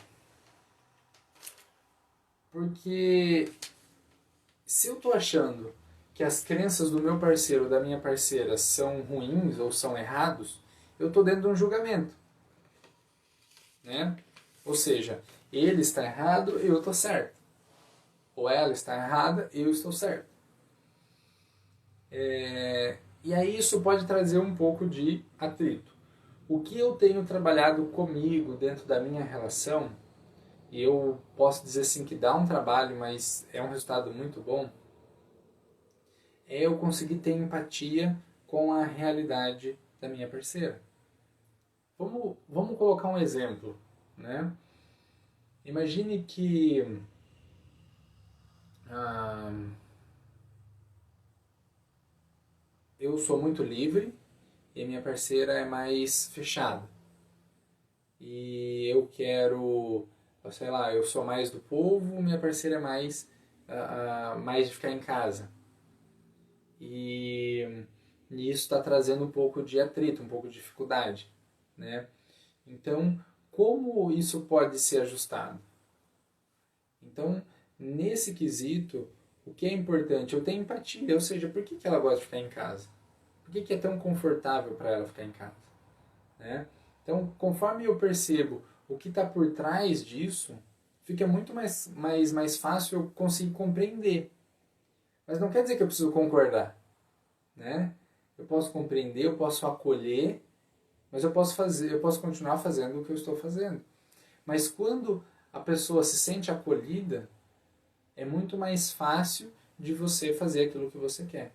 Porque se eu tô achando que as crenças do meu parceiro ou da minha parceira são ruins ou são errados, eu tô dentro de um julgamento, né? Ou seja, ele está errado, eu estou certo. Ou ela está errada, eu estou certo. E aí isso pode trazer um pouco de atrito. O que eu tenho trabalhado comigo dentro da minha relação, e eu posso dizer assim que dá um trabalho, mas é um resultado muito bom, é eu conseguir ter empatia com a realidade da minha parceira. Vamos colocar um exemplo, né? Imagine que eu sou muito livre e a minha parceira é mais fechada. E eu quero, sei lá, eu sou mais do povo, minha parceira é mais de ficar em casa. E isso está trazendo um pouco de atrito, um pouco de dificuldade, né? Então, como isso pode ser ajustado? Então, nesse quesito, o que é importante? Eu tenho empatia, ou seja, por que ela gosta de ficar em casa? Por que é tão confortável para ela ficar em casa? Né? Então, conforme eu percebo o que está por trás disso, fica muito mais fácil eu conseguir compreender. Mas não quer dizer que eu preciso concordar. Né? Eu posso compreender, eu posso acolher, mas eu posso continuar fazendo o que eu estou fazendo. Mas quando a pessoa se sente acolhida, é muito mais fácil de você fazer aquilo que você quer.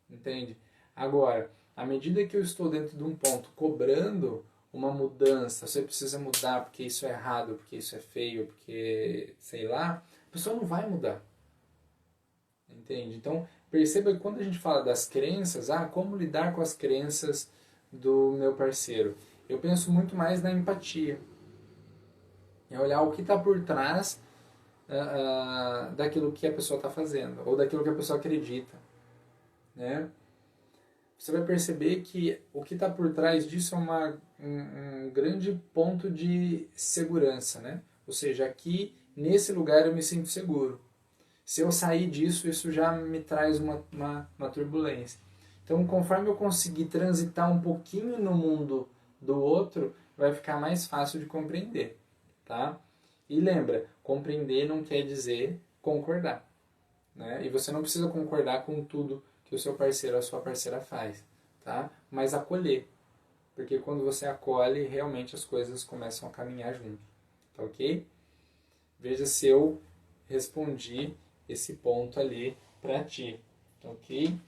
Entende? Agora, à medida que eu estou dentro de um ponto cobrando uma mudança, você precisa mudar porque isso é errado, porque isso é feio, porque sei lá, a pessoa não vai mudar. Entende? Então, perceba que quando a gente fala das crenças, como lidar com as crenças do meu parceiro? Eu penso muito mais na empatia. É olhar o que está por trás daquilo que a pessoa está fazendo, ou daquilo que a pessoa acredita. Né? Você vai perceber que o que está por trás disso é um grande ponto de segurança. Né? Ou seja, aqui, nesse lugar, eu me sinto seguro. Se eu sair disso, isso já me traz uma turbulência. Então, conforme eu conseguir transitar um pouquinho no mundo do outro, vai ficar mais fácil de compreender, tá? E lembra, compreender não quer dizer concordar, né? E você não precisa concordar com tudo que o seu parceiro ou a sua parceira faz, tá? Mas acolher, porque quando você acolhe, realmente as coisas começam a caminhar junto, tá ok? Veja se eu respondi esse ponto ali para ti, tá ok?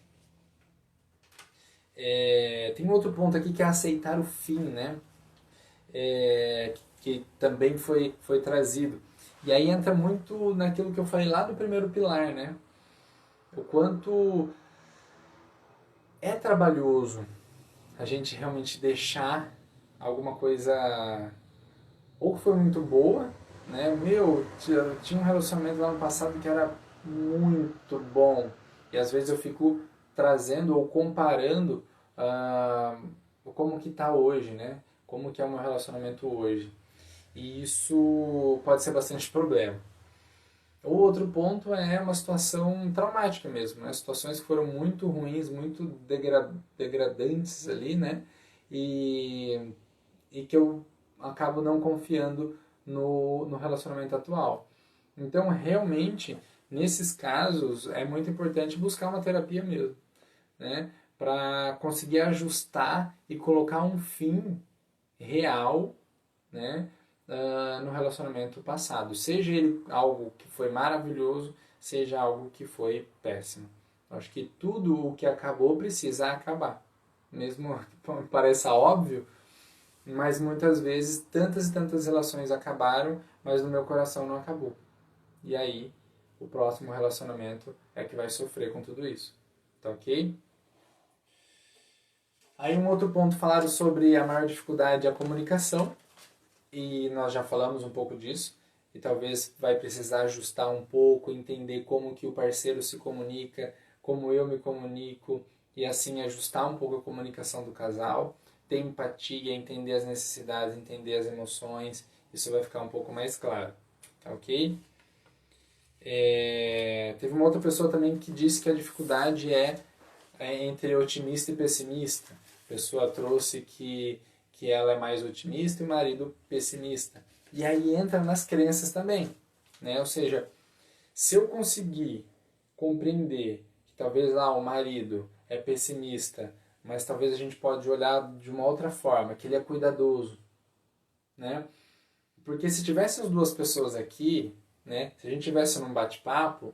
Tem outro ponto aqui que é aceitar o fim, né? Que também foi trazido. E aí entra muito naquilo que eu falei lá do primeiro pilar, né? O quanto é trabalhoso a gente realmente deixar alguma coisa ou que foi muito boa, né? Tinha um relacionamento lá no passado que era muito bom. E às vezes eu fico trazendo ou comparando como que está hoje, né? Como que é o meu relacionamento hoje. E isso pode ser bastante problema. O outro ponto é uma situação traumática mesmo, né? Situações que foram muito ruins, muito degradantes ali, né? E que eu acabo não confiando no relacionamento atual. Então, realmente, nesses casos, é muito importante buscar uma terapia mesmo, né? Para conseguir ajustar e colocar um fim real, né? No relacionamento passado. Seja ele algo que foi maravilhoso, seja algo que foi péssimo. Acho que tudo o que acabou precisa acabar. Mesmo que pareça óbvio, mas muitas vezes tantas e tantas relações acabaram, mas no meu coração não acabou. E aí, o próximo relacionamento é que vai sofrer com tudo isso. Tá ok? Aí um outro ponto falaram sobre a maior dificuldade é a comunicação, e nós já falamos um pouco disso, e talvez vai precisar ajustar um pouco, entender como que o parceiro se comunica, como eu me comunico, e assim ajustar um pouco a comunicação do casal, ter empatia, entender as necessidades, entender as emoções, isso vai ficar um pouco mais claro, tá ok? Teve uma outra pessoa também que disse que a dificuldade é entre otimista e pessimista. A pessoa trouxe que ela é mais otimista e o marido pessimista. E aí entra nas crenças também, né? Ou seja, se eu conseguir compreender que talvez lá o marido é pessimista, mas talvez a gente pode olhar de uma outra forma, que ele é cuidadoso, né? Porque se tivessem as duas pessoas aqui, né? Se a gente tivesse num bate-papo,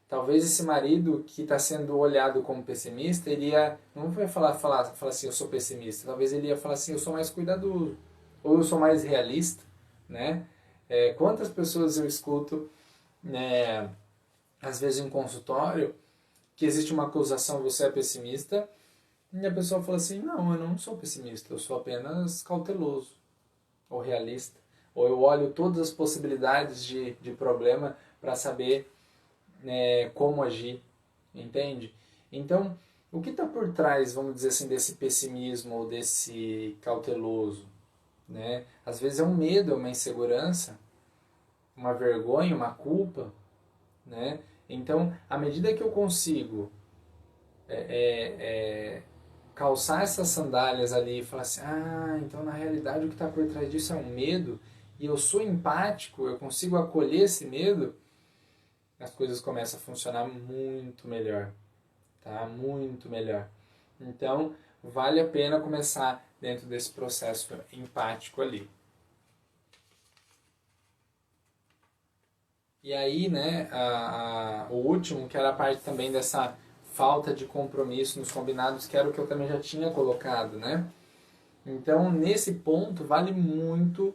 talvez esse marido que está sendo olhado como pessimista, ele ia, não vai falar assim, eu sou pessimista, talvez ele ia falar assim, eu sou mais cuidadoso, ou eu sou mais realista, né? Quantas pessoas eu escuto, né, às vezes em consultório, que existe uma acusação, você é pessimista, e a pessoa fala assim, não, eu não sou pessimista, eu sou apenas cauteloso, ou realista, ou eu olho todas as possibilidades de problema para saber como agir, entende? Então, o que está por trás, vamos dizer assim, desse pessimismo ou desse cauteloso? né? Às vezes é um medo, é uma insegurança, uma vergonha, uma culpa, né? Então, à medida que eu consigo calçar essas sandálias ali e falar assim, ah, então na realidade o que está por trás disso é um medo, e eu sou empático, eu consigo acolher esse medo, as coisas começam a funcionar muito melhor, tá? Muito melhor. Então, vale a pena começar dentro desse processo empático ali. E aí, né, o último, que era a parte também dessa falta de compromisso nos combinados, que era o que eu também já tinha colocado, né? Então, nesse ponto, vale muito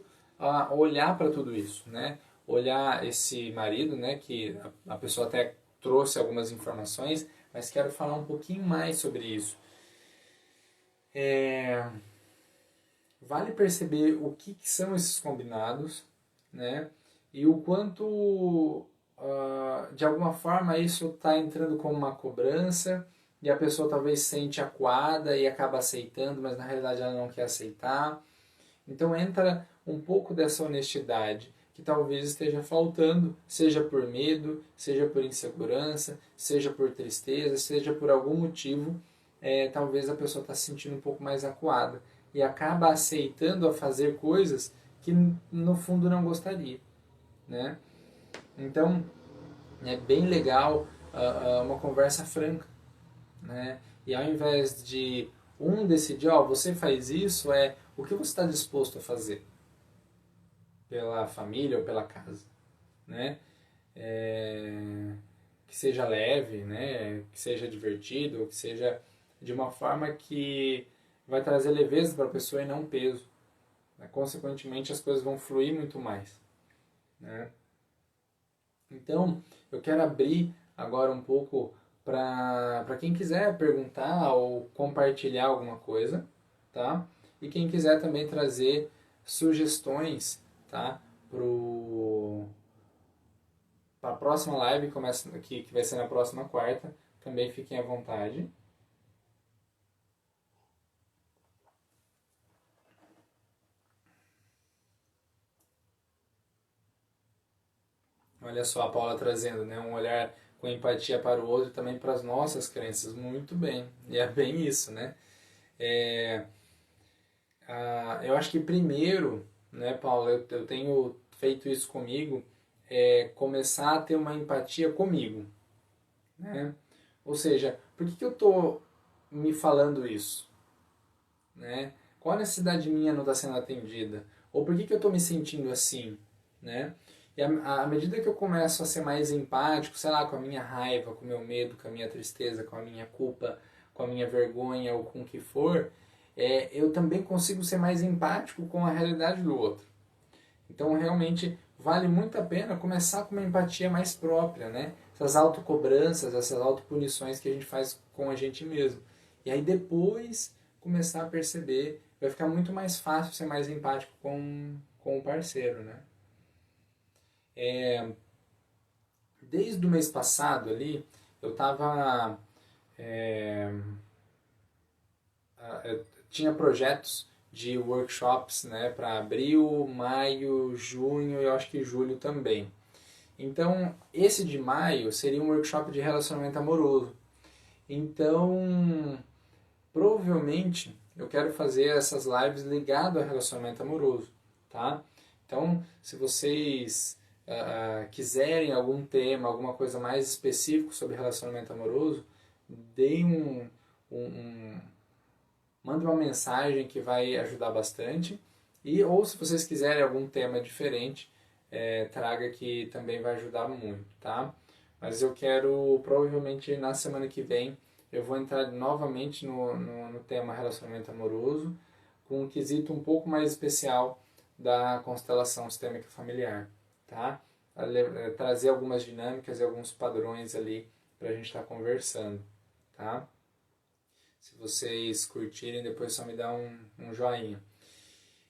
olhar para tudo isso, né? Olhar esse marido, né, que a pessoa até trouxe algumas informações, mas quero falar um pouquinho mais sobre isso. Vale perceber o que são esses combinados, né? E o quanto, de alguma forma, isso está entrando como uma cobrança e a pessoa talvez se sente acuada e acaba aceitando, mas na realidade ela não quer aceitar. Então entra um pouco dessa honestidade que talvez esteja faltando, seja por medo, seja por insegurança, seja por tristeza, seja por algum motivo, talvez a pessoa está se sentindo um pouco mais acuada e acaba aceitando a fazer coisas que no fundo não gostaria, né? Então é bem legal uma conversa franca, né? E ao invés de um decidir, ó, você faz isso, o que você está disposto a fazer pela família ou pela casa, né? Que seja leve, né? Que seja divertido, que seja de uma forma que vai trazer leveza para a pessoa e não peso. Né? Consequentemente, as coisas vão fluir muito mais, né? Então, eu quero abrir agora um pouco para quem quiser perguntar ou compartilhar alguma coisa, tá? E quem quiser também trazer sugestões, tá? Para a próxima live que vai ser na próxima quarta, também fiquem à vontade. Olha só a Paula trazendo, né, um olhar com empatia para o outro e também para as nossas crenças. Muito bem. E é bem isso, né? É, eu acho que primeiro, né, Paula, eu tenho feito isso comigo, começar a ter uma empatia comigo, né? Ou seja, por que eu estou me falando isso? Né? Qual a necessidade minha não está sendo atendida? Ou por que eu estou me sentindo assim? Né? E à medida que eu começo a ser mais empático, sei lá, com a minha raiva, com o meu medo, com a minha tristeza, com a minha culpa, com a minha vergonha ou com o que for, eu também consigo ser mais empático com a realidade do outro. Então, realmente, vale muito a pena começar com uma empatia mais própria, né? Essas autocobranças, essas autopunições que a gente faz com a gente mesmo. E aí, depois, começar a perceber, vai ficar muito mais fácil ser mais empático com o parceiro, né? Desde o mês passado ali, eu estava tinha projetos de workshops, né, para abril, maio, junho e eu acho que julho também. Então, esse de maio seria um workshop de relacionamento amoroso. Então, provavelmente eu quero fazer essas lives ligado ao relacionamento amoroso, tá? Então, se vocês quiserem algum tema, alguma coisa mais específico sobre relacionamento amoroso, deem mande uma mensagem que vai ajudar bastante. Ou se vocês quiserem algum tema diferente, traga que também vai ajudar muito, tá? Mas eu quero, provavelmente na semana que vem, eu vou entrar novamente no tema relacionamento amoroso, com um quesito um pouco mais especial da constelação sistêmica familiar, tá? Trazer algumas dinâmicas e alguns padrões ali para a gente estar conversando, tá? Se vocês curtirem, depois só me dá um joinha.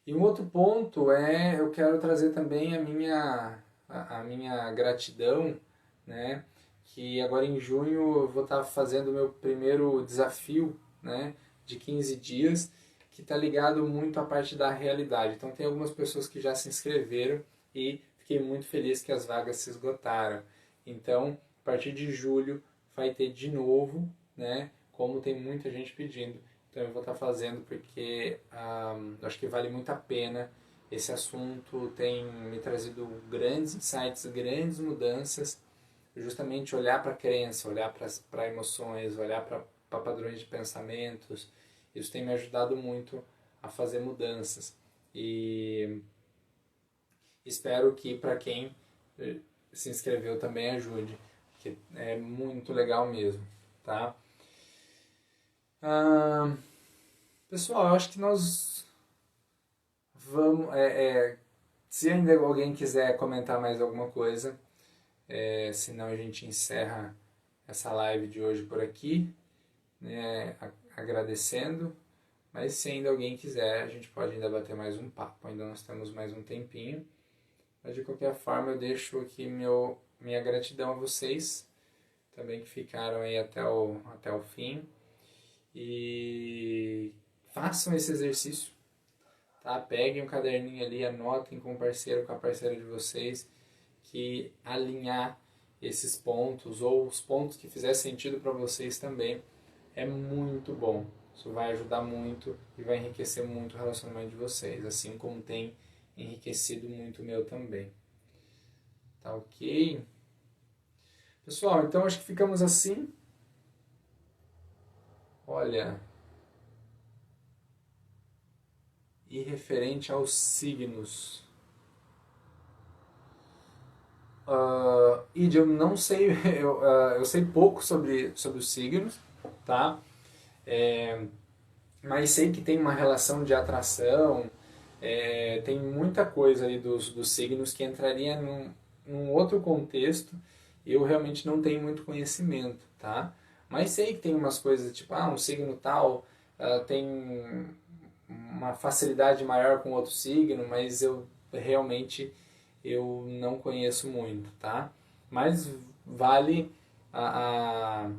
E um outro ponto eu quero trazer também a minha gratidão, né? Que agora em junho eu vou estar fazendo o meu primeiro desafio, né? De 15 dias, que está ligado muito à parte da realidade. Então tem algumas pessoas que já se inscreveram e fiquei muito feliz que as vagas se esgotaram. Então, a partir de julho vai ter de novo, né? Como tem muita gente pedindo. Então eu vou estar fazendo porque acho que vale muito a pena. Esse assunto tem me trazido grandes insights, grandes mudanças. Justamente olhar para a crença, olhar para emoções, olhar para padrões de pensamentos. Isso tem me ajudado muito a fazer mudanças. E espero que para quem se inscreveu também ajude, que é muito legal mesmo, tá? Pessoal, eu acho que nós vamos... se ainda alguém quiser comentar mais alguma coisa, senão a gente encerra essa live de hoje por aqui, né, agradecendo. Mas se ainda alguém quiser, a gente pode ainda bater mais um papo. Ainda nós temos mais um tempinho. Mas de qualquer forma, eu deixo aqui minha gratidão a vocês, também que ficaram aí até o fim. E façam esse exercício, tá? Peguem um caderninho ali, anotem com o parceiro, com a parceira de vocês, que alinhar esses pontos, ou os pontos que fizer sentido para vocês também, é muito bom. Isso vai ajudar muito e vai enriquecer muito o relacionamento de vocês, assim como tem enriquecido muito o meu também. Tá ok? Pessoal, então acho que ficamos assim. Olha, e referente aos signos. Id, eu não sei, eu sei pouco sobre os signos, tá? Mas sei que tem uma relação de atração, tem muita coisa aí dos signos que entraria num outro contexto e eu realmente não tenho muito conhecimento, tá? Mas sei que tem umas coisas tipo, um signo tal tem uma facilidade maior com outro signo, mas eu realmente não conheço muito, tá? Mas vale a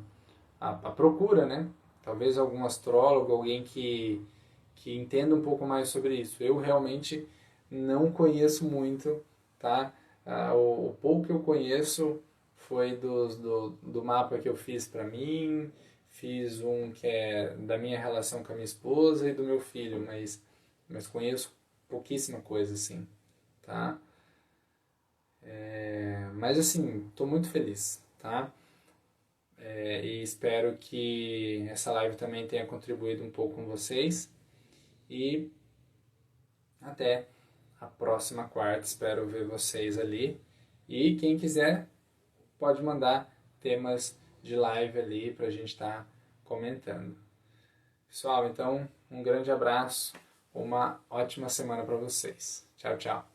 procura, né? Talvez algum astrólogo, alguém que entenda um pouco mais sobre isso. Eu realmente não conheço muito, tá? O pouco que eu conheço foi do mapa que eu fiz para mim, fiz um que é da minha relação com a minha esposa e do meu filho, mas conheço pouquíssima coisa assim, tá? Mas assim, estou muito feliz, tá? E espero que essa live também tenha contribuído um pouco com vocês. E até a próxima quarta, espero ver vocês ali. E quem quiser pode mandar temas de live ali para a gente estar comentando. Pessoal, então um grande abraço, uma ótima semana para vocês. Tchau, tchau.